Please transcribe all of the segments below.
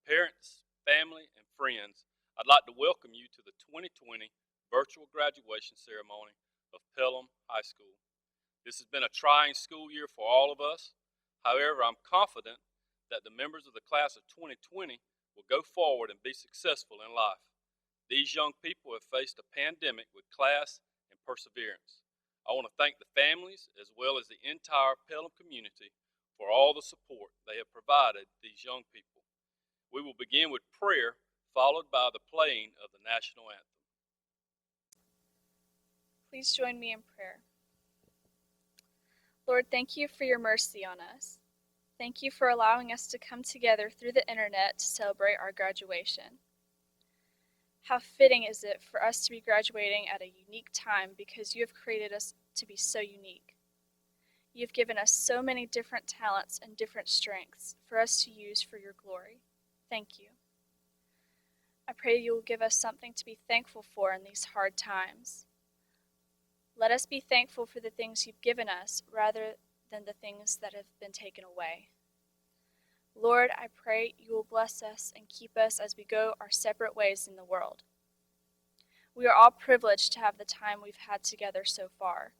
Parents, family, and friends, I'd like to welcome you to the 2020 virtual graduation ceremony of Pelham High School. This has been a trying school year for all of us. However, I'm confident that the members of the class of 2020 will go forward and be successful in life. These young people have faced a pandemic with class and perseverance. I want to thank the families as well as the entire Pelham community for all the support they have provided these young people. We will begin with prayer, followed by the playing of the national anthem. Please join me in prayer. Lord, thank you for your mercy on us. Thank you for allowing us to come together through the internet to celebrate our graduation. How fitting is it for us to be graduating at a unique time because you have created us to be so unique. You've given us so many different talents and different strengths for us to use for your glory. Thank you. I pray you will give us something to be thankful for in these hard times. Let us be thankful for the things you've given us rather than the things that have been taken away. Lord, I pray you will bless us and keep us as we go our separate ways in the world. We are all privileged to have the time we've had together so far.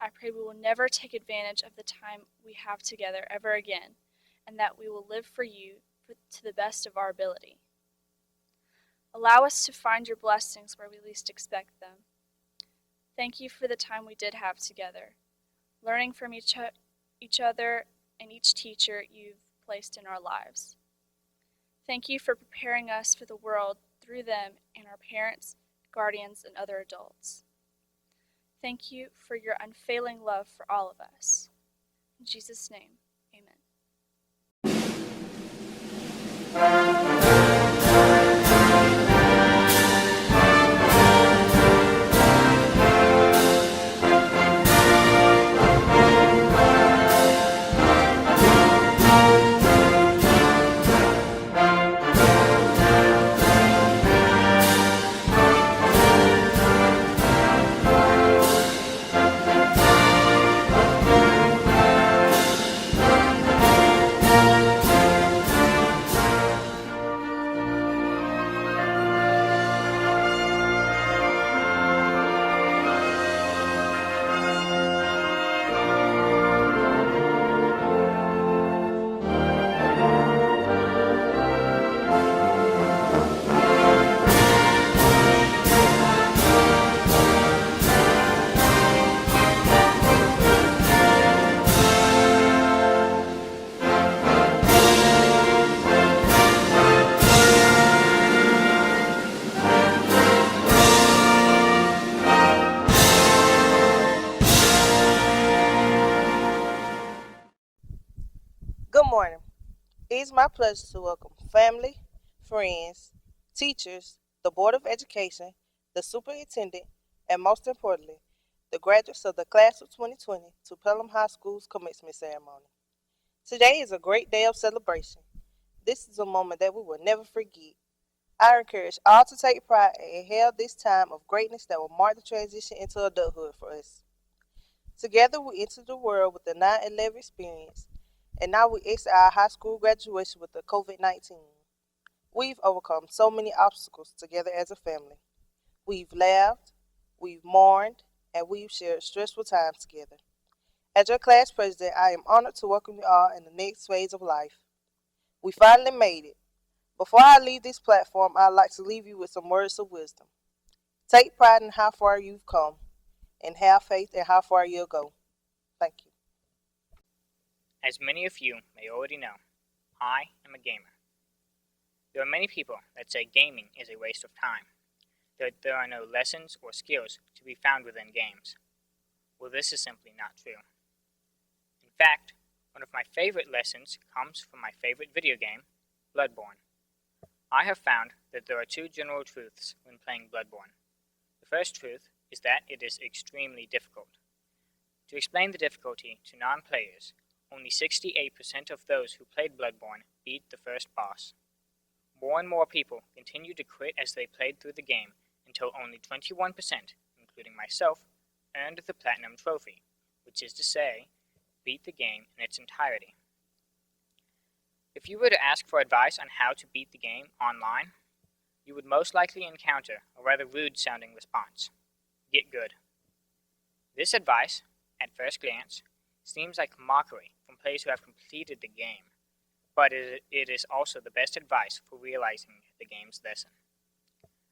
I pray we will never take advantage of the time we have together ever again, and that we will live for you to the best of our ability. Allow us to find your blessings where we least expect them. Thank you for the time we did have together, learning from each other and each teacher you've placed in our lives. Thank you for preparing us for the world through them and our parents, guardians, and other adults. Thank you for your unfailing love for all of us. In Jesus' name, amen. Good morning. It is my pleasure to welcome family, friends, teachers, the Board of Education, the superintendent, and most importantly, the graduates of the class of 2020 to Pelham High School's commencement ceremony. Today is a great day of celebration. This is a moment that we will never forget. I encourage all to take pride and inhale this time of greatness that will mark the transition into adulthood for us. Together we enter the world with the 9/11 experience, and now we exit our high school graduation with the COVID-19. We've overcome so many obstacles together as a family. We've laughed, we've mourned, and we've shared stressful times together. As your class president, I am honored to welcome you all in the next phase of life. We finally made it. Before I leave this platform, I'd like to leave you with some words of wisdom. Take pride in how far you've come, and have faith in how far you'll go. Thank you. As many of you may already know, I am a gamer. There are many people that say gaming is a waste of time, that there are no lessons or skills to be found within games. Well, this is simply not true. In fact, one of my favorite lessons comes from my favorite video game, Bloodborne. I have found that there are two general truths when playing Bloodborne. The first truth is that it is extremely difficult. To explain the difficulty to non-players, only 68% of those who played Bloodborne beat the first boss. More and more people continued to quit as they played through the game until only 21%, including myself, earned the Platinum Trophy, which is to say, beat the game in its entirety. If you were to ask for advice on how to beat the game online, you would most likely encounter a rather rude-sounding response: get good. This advice, at first glance, seems like mockery from players who have completed the game, but it is also the best advice for realizing the game's lesson.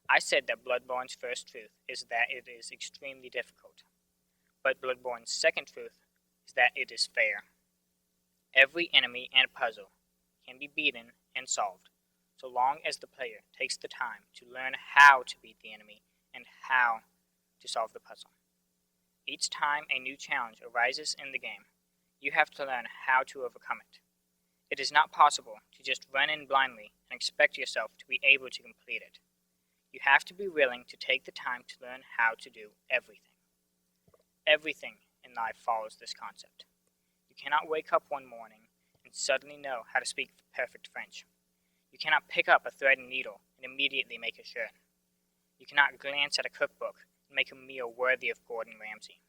I said that Bloodborne's first truth is that it is extremely difficult, but Bloodborne's second truth is that it is fair. Every enemy and puzzle can be beaten and solved, so long as the player takes the time to learn how to beat the enemy and how to solve the puzzle. Each time a new challenge arises in the game, you have to learn how to overcome it. It is not possible to just run in blindly and expect yourself to be able to complete it. You have to be willing to take the time to learn how to do everything. Everything in life follows this concept. You cannot wake up one morning and suddenly know how to speak perfect French. You cannot pick up a thread and needle and immediately make a shirt. You cannot glance at a cookbook and make a meal worthy of Gordon Ramsay.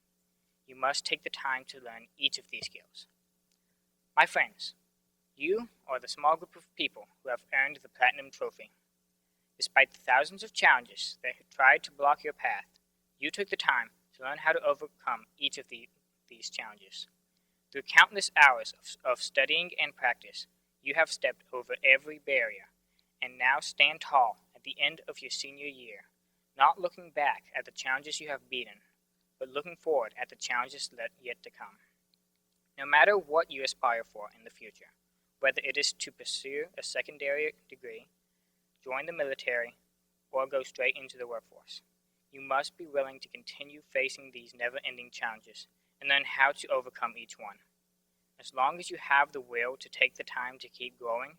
You must take the time to learn each of these skills. My friends, you are the small group of people who have earned the Platinum Trophy. Despite the thousands of challenges that have tried to block your path, you took the time to learn how to overcome each of these challenges. Through countless hours of studying and practice, you have stepped over every barrier and now stand tall at the end of your senior year, not looking back at the challenges you have beaten, but looking forward at the challenges yet to come. No matter what you aspire for in the future, whether it is to pursue a secondary degree, join the military, or go straight into the workforce, you must be willing to continue facing these never-ending challenges and learn how to overcome each one. As long as you have the will to take the time to keep growing,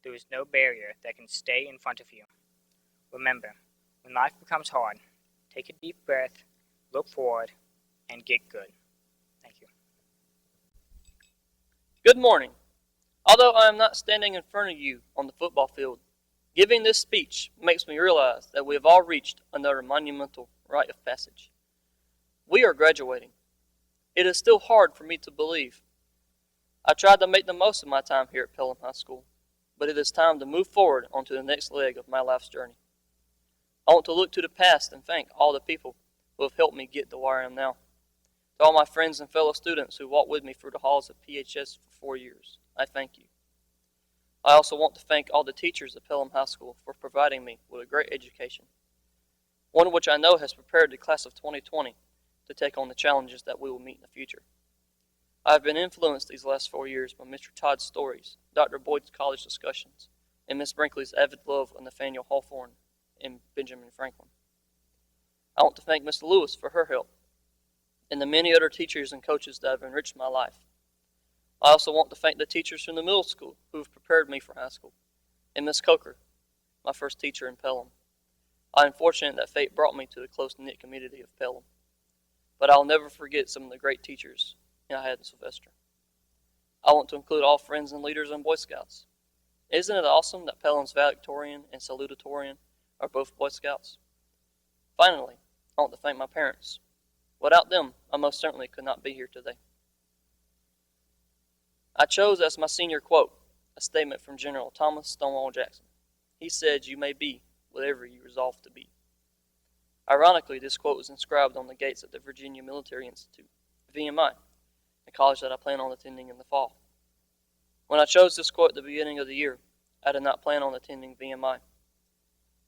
there is no barrier that can stay in front of you. Remember, when life becomes hard, take a deep breath, look forward, and get good. Thank you. Good morning. Although I am not standing in front of you on the football field, giving this speech makes me realize that we have all reached another monumental rite of passage. We are graduating. It is still hard for me to believe. I tried to make the most of my time here at Pelham High School, but it is time to move forward onto the next leg of my life's journey. I want to look to the past and thank all the people who have helped me get to where I am now. To all my friends and fellow students who walked with me through the halls of PHS for 4 years, I thank you. I also want to thank all the teachers at Pelham High School for providing me with a great education, one which I know has prepared the class of 2020 to take on the challenges that we will meet in the future. I have been influenced these last 4 years by Mr. Todd's stories, Dr. Boyd's college discussions, and Miss Brinkley's avid love of Nathaniel Hawthorne and Benjamin Franklin. I want to thank Miss Lewis for her help, and the many other teachers and coaches that have enriched my life. I also want to thank the teachers from the middle school who have prepared me for high school, and Miss Coker, my first teacher in Pelham. I am fortunate that fate brought me to the close-knit community of Pelham, but I'll never forget some of the great teachers I had in Sylvester. I want to include all friends and leaders and Boy Scouts. Isn't it awesome that Pelham's valedictorian and salutatorian are both Boy Scouts? Finally, I want to thank my parents. Without them, I most certainly could not be here today. I chose as my senior quote a statement from General Thomas Stonewall Jackson. He said, "You may be whatever you resolve to be." Ironically, this quote was inscribed on the gates of the Virginia Military Institute, VMI, a college that I plan on attending in the fall. When I chose this quote at the beginning of the year, I did not plan on attending VMI.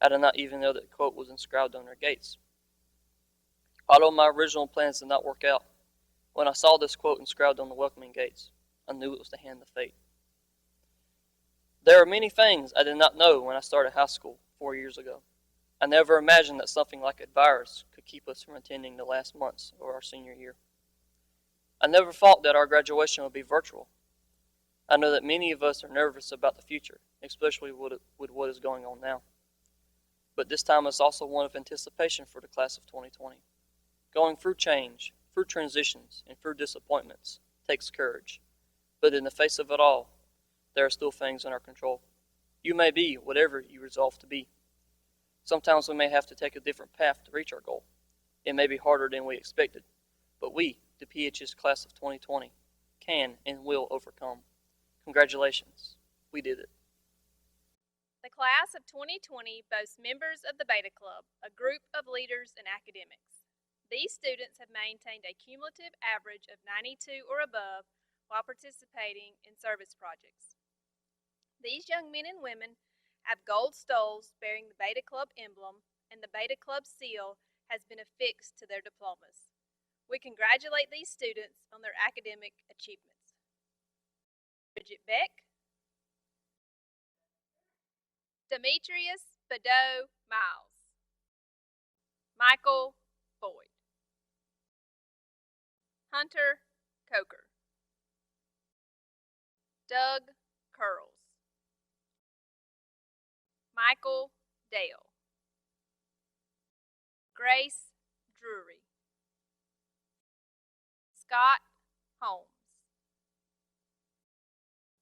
I did not even know that the quote was inscribed on their gates. Although my original plans did not work out, when I saw this quote inscribed on the welcoming gates, I knew it was the hand of fate. There are many things I did not know when I started high school 4 years ago. I never imagined that something like a virus could keep us from attending the last months of our senior year. I never thought that our graduation would be virtual. I know that many of us are nervous about the future, especially with what is going on now. But this time is also one of anticipation for the class of 2020. Going through change, through transitions, and through disappointments takes courage. But in the face of it all, there are still things in our control. You may be whatever you resolve to be. Sometimes we may have to take a different path to reach our goal. It may be harder than we expected, but we, the PHS class of 2020, can and will overcome. Congratulations. we did it. The class of 2020 boasts members of the Beta Club, a group of leaders in academics. These students have maintained a cumulative average of 92 or above while participating in service projects. These young men and women have gold stoles bearing the Beta Club emblem, and the Beta Club seal has been affixed to their diplomas. We congratulate these students on their academic achievements. Bridget Beck, Demetrius Badeau Miles, Michael Boyd, Hunter Coker, Doug Curls, Michael Dale, Grace Drury, Scott Holmes,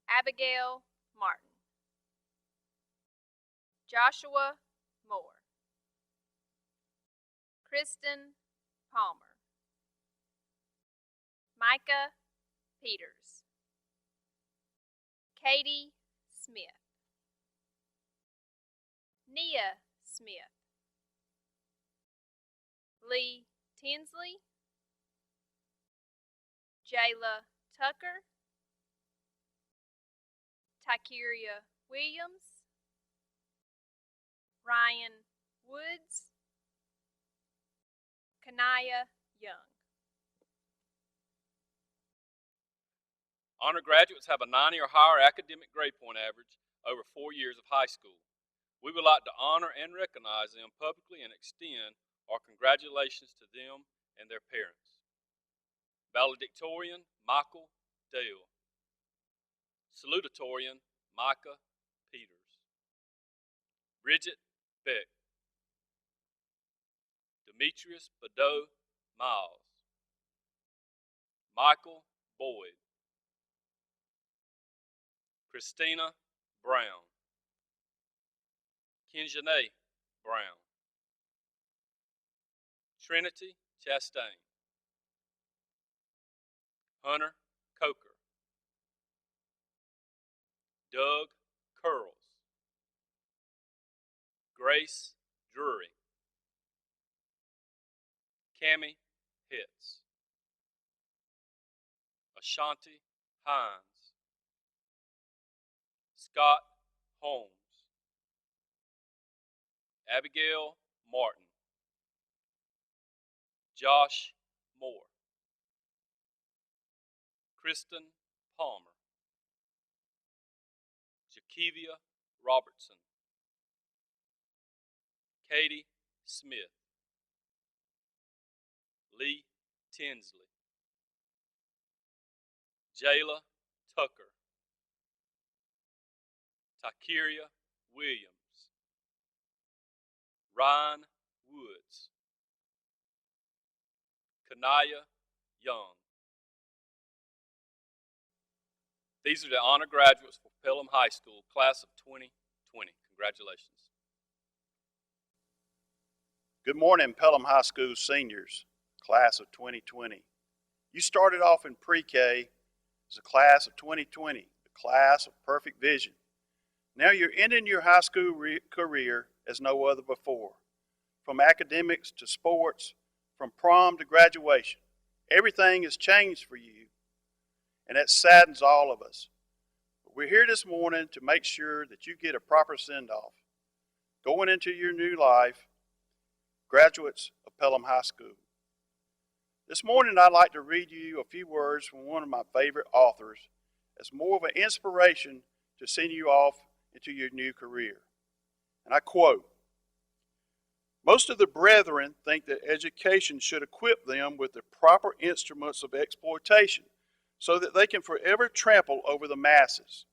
Abigail Martin, Joshua Moore, Kristen Palmer, Micah Peters, Katie Smith, Nia Smith, Lee Tinsley, Jayla Tucker, Tykeria Williams, Ryan Woods, Kanaya Young. Honor graduates have a 90 or higher academic grade point average over 4 years of high school. We would like to honor and recognize them publicly and extend our congratulations to them and their parents. Valedictorian, Michael Dale. Salutatorian, Micah Peters. Bridget Beck. Demetrius Badeau Miles. Michael Boyd. Christina Brown. Kinjanae Brown. Trinity Chastain. Hunter Coker. Doug Curls. Grace Drury. Cammie Hitz. Ashanti Hines. Scott Holmes. Abigail Martin. Josh Moore. Kristen Palmer. Jakevia Robertson. Katie Smith. Lee Tinsley. Jayla Tucker. Tykeria Williams. Ryan Woods. Kanaya Young. These are the honor graduates for Pelham High School, class of 2020. Congratulations. Good morning, Pelham High School seniors, class of 2020. You started off in pre-K as a class of 2020, the class of perfect vision. Now you're ending your high school career as no other before. From academics to sports, from prom to graduation, everything has changed for you, and that saddens all of us. But we're here this morning to make sure that you get a proper send-off. Going into your new life, graduates of Pelham High School. This morning I'd like to read you a few words from one of my favorite authors as more of an inspiration to send you off into your new career. And I quote, "Most of the brethren think that education should equip them with the proper instruments of exploitation so that they can forever trample over the masses.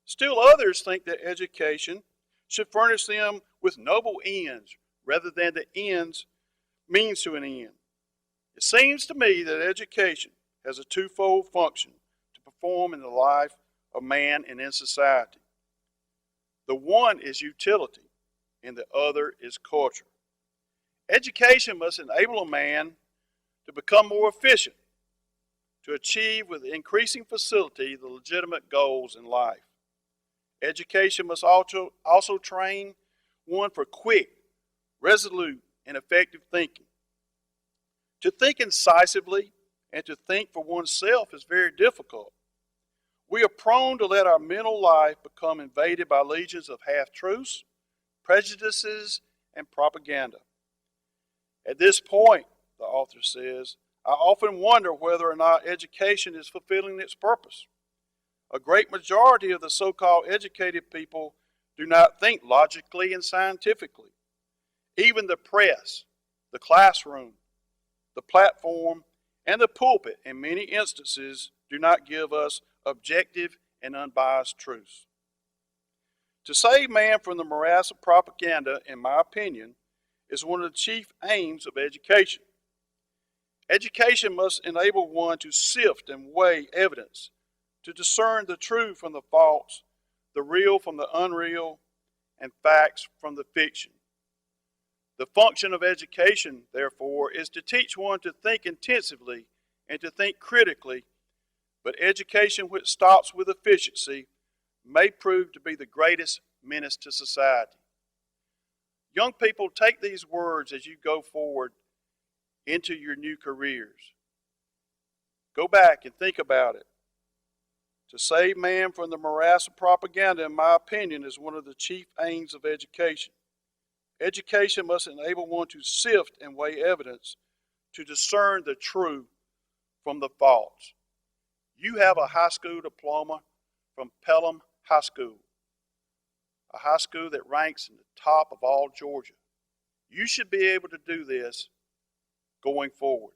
Still others think that education should furnish them with noble ends rather than the ends means to an end. It seems to me that education has a twofold function to perform in the life of man and in society. The one is utility, and the other is culture. Education must enable a man to become more efficient, to achieve with increasing facility the legitimate goals in life. Education must also train one for quick, resolute, and effective thinking. To think incisively and to think for oneself is very difficult. We are prone to let our mental life become invaded by legions of half-truths, prejudices, and propaganda. At this point, the author says, I often wonder whether or not education is fulfilling its purpose. A great majority of the so-called educated people do not think logically and scientifically. Even the press, the classroom, the platform, and the pulpit in many instances do not give us objective and unbiased truths. To save man from the morass of propaganda, in my opinion, is one of the chief aims of education. Education must enable one to sift and weigh evidence, to discern the true from the false, the real from the unreal, and facts from the fiction. The function of education, therefore, is to teach one to think intensively and to think critically, but education which stops with efficiency may prove to be the greatest menace to society. Young people, take these words as you go forward into your new careers. Go back and think about it. To save man from the morass of propaganda, in my opinion, is one of the chief aims of education. Education must enable one to sift and weigh evidence, to discern the true from the false. You have a high school diploma from Pelham High School, a high school that ranks in the top of all Georgia. You should be able to do this going forward.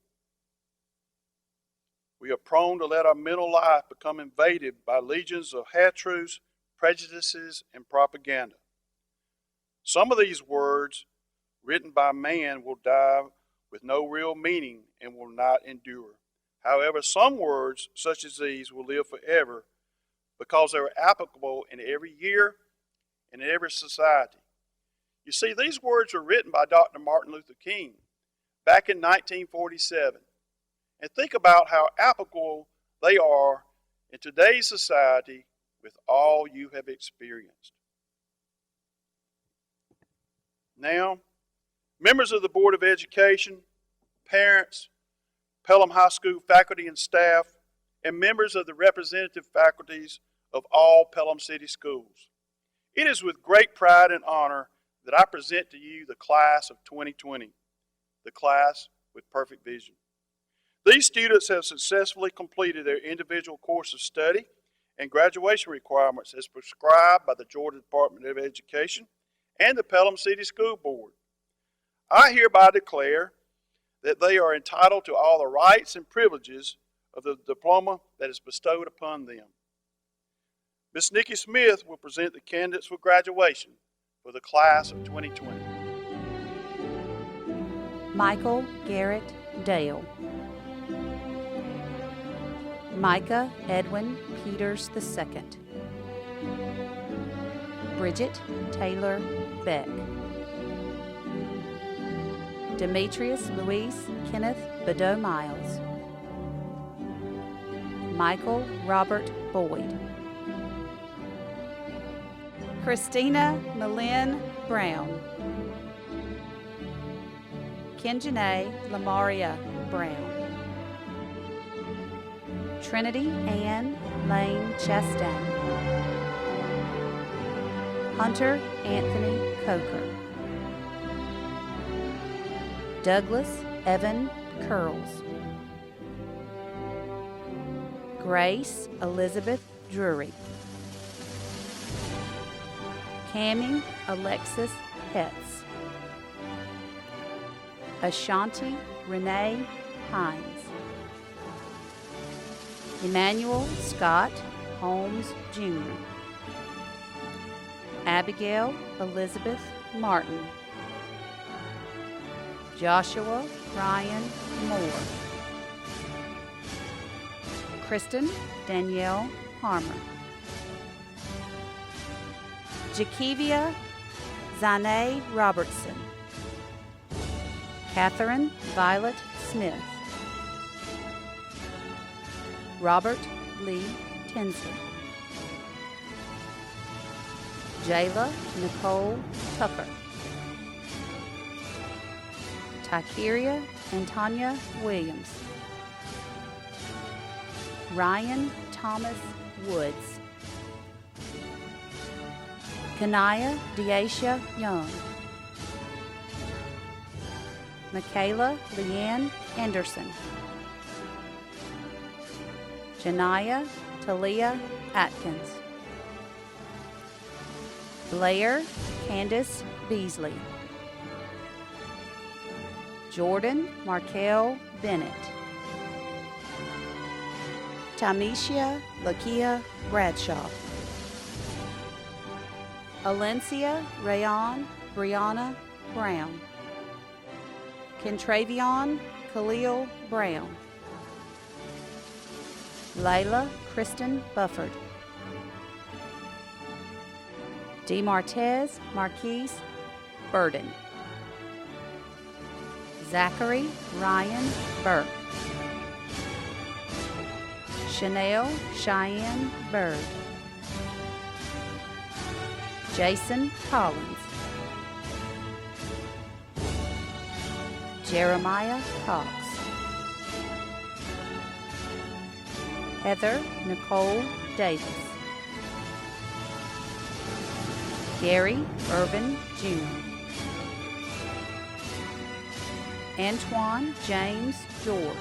We are prone to let our mental life become invaded by legions of half-truths, prejudices, and propaganda. Some of these words, written by man, will die with no real meaning and will not endure. However, some words, such as these, will live forever because they are applicable in every year and in every society. You see, these words were written by Dr. Martin Luther King back in 1947. And think about how applicable they are in today's society with all you have experienced. Now, members of the Board of Education, parents, Pelham High School faculty and staff, and members of the representative faculties of all Pelham City Schools, it is with great pride and honor that I present to you the class of 2020, the class with perfect vision. These students have successfully completed their individual course of study and graduation requirements as prescribed by the Georgia Department of Education and the Pelham City School Board. I hereby declare that they are entitled to all the rights and privileges of the diploma that is bestowed upon them. Ms. Nikki Smith will present the candidates for graduation for the class of 2020. Michael Garrett Dale. Micah Edwin Peters II. Bridget Taylor Beck. Demetrius Luis Kenneth Badeau Miles. Michael Robert Boyd. Christina Malin Brown. Kenjanae Lamaria Brown. Trinity Ann Lane Chastain. Hunter Anthony Coker. Douglas Evan Curls. Grace Elizabeth Drury. Cammie Alexis Hetz. Ashanti Renee Hines. Emmanuel Scott Holmes Jr. Abigail Elizabeth Martin. Joshua Ryan Moore. Kristen Danielle Harmer. Jakivia Zane Robertson. Catherine Violet Smith. Robert Lee Tinsley. Jayla Nicole Tucker, Tykeria Antonia Williams, Ryan Thomas Woods, Kanaya Deasia Young, Michaela Leanne Anderson, Janaya Talia Atkins, Blair Candace Beasley, Jordan Markel Bennett, Tamisha Lakia Bradshaw, Alencia Rayon Brianna Brown, Kentravion Khalil Brown, Layla Kristen Bufford, DeMartez Marquise Burden, Zachary Ryan Burke, Chanel Cheyenne Bird, Jason Collins, Jeremiah Cox, Heather Nicole Davis, Gary Irvin Jr., Antoine James George,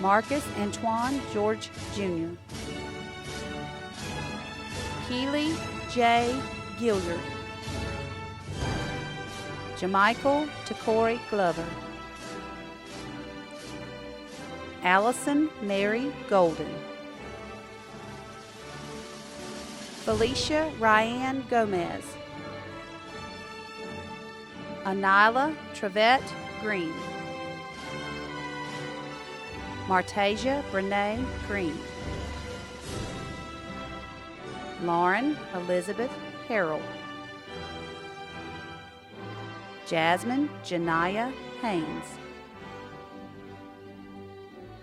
Marcus Antoine George Jr., Keely J. Gilliard, Jamichael Takori Glover, Allison Mary Golden, Felicia Ryan Gomez, Anila Trevette Green, Martasia Brene Green, Lauren Elizabeth Harrell, Jasmine Janiyah Haynes,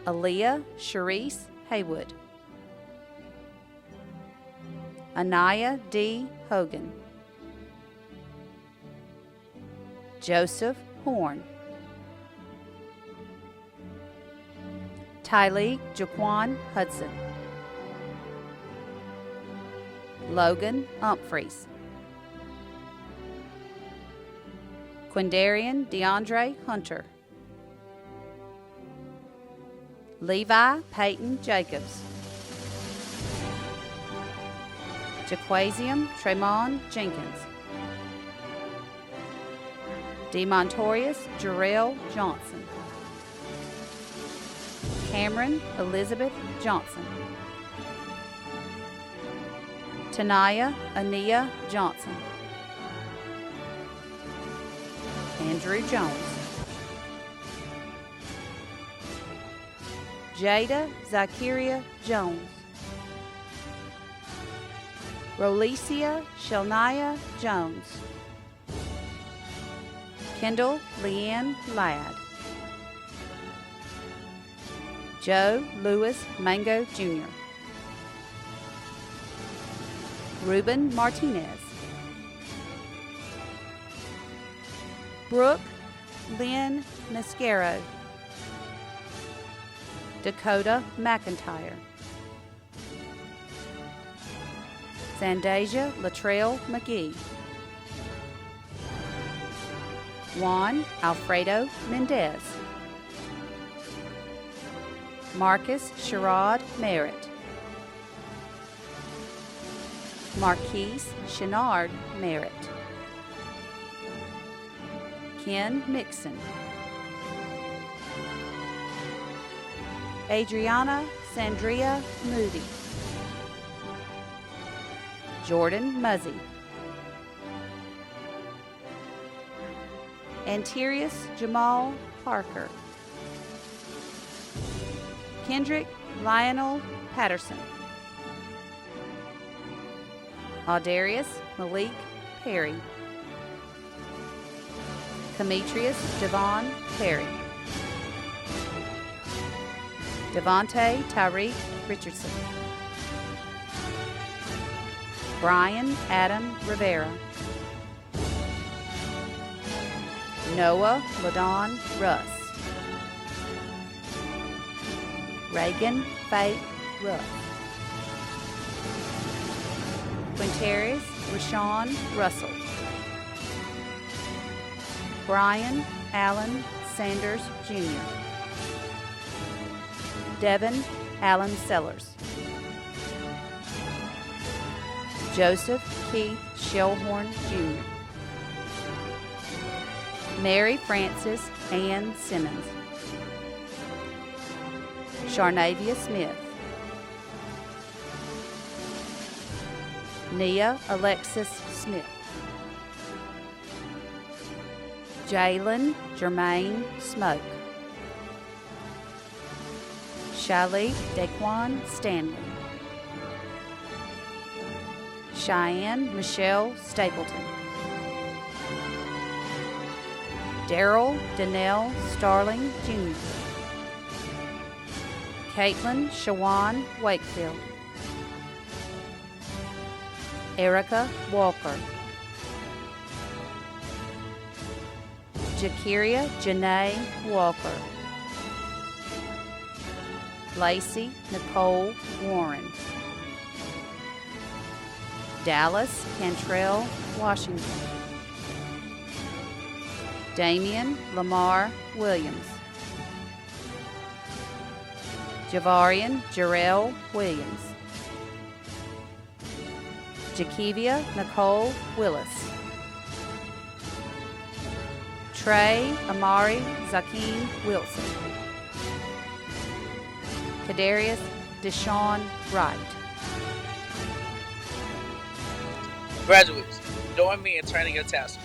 Aaliyah Sharice Haywood, Anaya D. Hogan, Joseph Horn, Tylee Jaquan Hudson, Logan Humphreys, Quindarian DeAndre Hunter, Levi Peyton Jacobs, Jaquasium Tremont Jenkins, DeMontorius Jarrell Johnson, Cameron Elizabeth Johnson, Tanaya Ania Johnson, Andrew Jones, Jada Zakiria Jones, Rolicia Shelnaya Jones, Kendall Leanne Ladd, Joe Lewis Mango Jr., Ruben Martinez, Brooke Lynn Mascaro, Dakota McIntyre, Sandasia Latrell McGee, Juan Alfredo Mendez, Marcus Sherrod Merritt, Marquise Chenard Merritt, Ken Mixon, Adriana Sandria Moody, Jordan Muzzy, Antirius Jamal Parker, Kendrick Lionel Patterson, Audarius Malik Perry, Demetrius Devon Perry, Devontae Tyreek Richardson, Brian Adam Rivera, Noah Ladon Russ, Reagan Faith Ruff, Quintarius Rashawn Russell, Brian Allen Sanders Jr., Devin Allen Sellers, Joseph Keith Shellhorn Jr., Mary Frances Ann Simmons, Sharnavia Smith, Nia Alexis Smith, Jalen Jermaine Smoke, Shiley Daquan Stanley, Cheyenne Michelle Stapleton, Daryl Danell Starling Jr., Caitlin Shawan Wakefield, Erica Walker, Jakiria Janae Walker, Lacey Nicole Warren, Dallas Cantrell Washington, Damian Lamar Williams, Javarian Jarrell Williams, Jakivia Nicole Willis, Trey Amari Zakeem Wilson, Kadarius Deshaun Wright. Graduates, join me in turning your tassel.